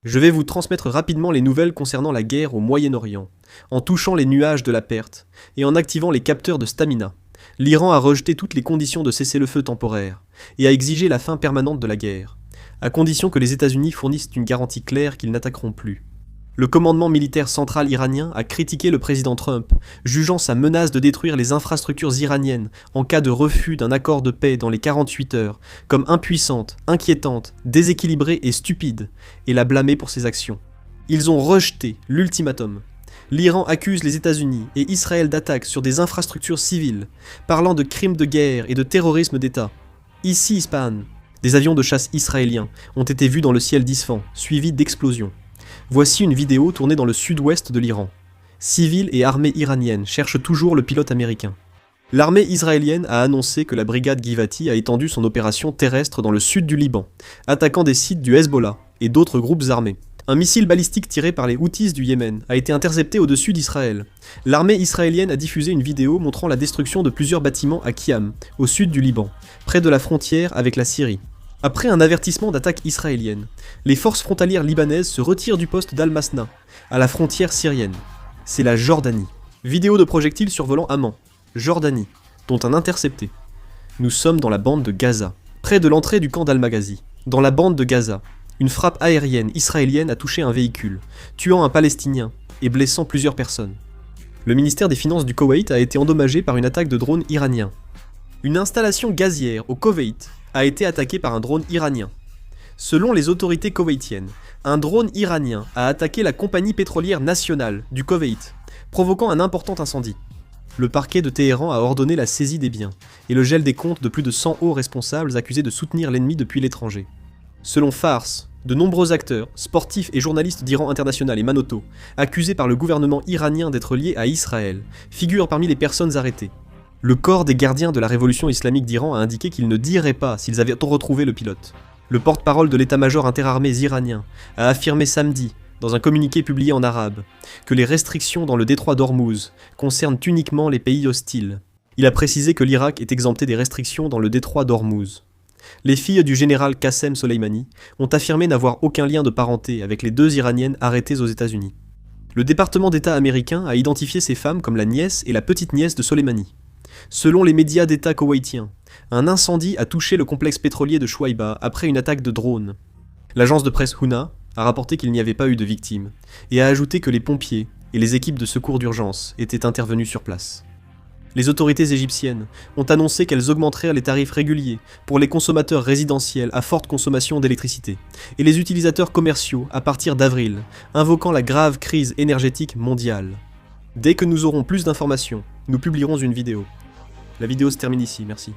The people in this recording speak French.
Je vais vous transmettre rapidement les nouvelles concernant la guerre au Moyen-Orient, en touchant les nuages de la perte et en activant les capteurs de stamina. L'Iran a rejeté toutes les conditions de cessez-le-feu temporaire et a exigé la fin permanente de la guerre, à condition que les États-Unis fournissent une garantie claire qu'ils n'attaqueront plus. Le commandement militaire central iranien a critiqué le président Trump, jugeant sa menace de détruire les infrastructures iraniennes en cas de refus d'un accord de paix dans les 48 heures comme impuissante, inquiétante, déséquilibrée et stupide, et l'a blâmé pour ses actions. Ils ont rejeté l'ultimatum. L'Iran accuse les États-Unis et Israël d'attaques sur des infrastructures civiles, parlant de crimes de guerre et de terrorisme d'État. Ici, Ispahan, des avions de chasse israéliens ont été vus dans le ciel d'Isfahan, suivis d'explosions. Voici une vidéo tournée dans le sud-ouest de l'Iran. Civils et armée iranienne cherchent toujours le pilote américain. L'armée israélienne a annoncé que la brigade Givati a étendu son opération terrestre dans le sud du Liban, attaquant des sites du Hezbollah et d'autres groupes armés. Un missile balistique tiré par les Houthis du Yémen a été intercepté au-dessus d'Israël. L'armée israélienne a diffusé une vidéo montrant la destruction de plusieurs bâtiments à Kiam, au sud du Liban, près de la frontière avec la Syrie. Après un avertissement d'attaque israélienne, les forces frontalières libanaises se retirent du poste d'Al-Masna, à la frontière syrienne. C'est la Jordanie. Vidéo de projectiles survolant Amman, Jordanie, dont un intercepté. Nous sommes dans la bande de Gaza, près de l'entrée du camp d'Al-Maghazi. Dans la bande de Gaza, une frappe aérienne israélienne a touché un véhicule, tuant un Palestinien et blessant plusieurs personnes. Le ministère des Finances du Koweït a été endommagé par une attaque de drone iranien. Une installation gazière au Koweït a été attaqué par un drone iranien. Selon les autorités koweïtiennes, un drone iranien a attaqué la compagnie pétrolière nationale du Koweït, provoquant un important incendie. Le parquet de Téhéran a ordonné la saisie des biens et le gel des comptes de plus de 100 hauts responsables accusés de soutenir l'ennemi depuis l'étranger. Selon Fars, de nombreux acteurs, sportifs et journalistes d'Iran International et Manoto, accusés par le gouvernement iranien d'être liés à Israël, figurent parmi les personnes arrêtées. Le corps des gardiens de la révolution islamique d'Iran a indiqué qu'ils ne diraient pas s'ils avaient retrouvé le pilote. Le porte-parole de l'état-major interarmées iranien a affirmé samedi, dans un communiqué publié en arabe, que les restrictions dans le détroit d'Ormuz concernent uniquement les pays hostiles. Il a précisé que l'Irak est exempté des restrictions dans le détroit d'Ormuz. Les filles du général Qassem Soleimani ont affirmé n'avoir aucun lien de parenté avec les 2 Iraniennes arrêtées aux États-Unis. Le département d'État américain a identifié ces femmes comme la nièce et la petite-nièce de Soleimani. Selon les médias d'État koweïtiens, un incendie a touché le complexe pétrolier de Chouaïba après une attaque de drone. L'agence de presse Houna a rapporté qu'il n'y avait pas eu de victimes, et a ajouté que les pompiers et les équipes de secours d'urgence étaient intervenus sur place. Les autorités égyptiennes ont annoncé qu'elles augmenteraient les tarifs réguliers pour les consommateurs résidentiels à forte consommation d'électricité, et les utilisateurs commerciaux à partir d'avril, invoquant la grave crise énergétique mondiale. Dès que nous aurons plus d'informations, nous publierons une vidéo. La vidéo se termine ici, merci.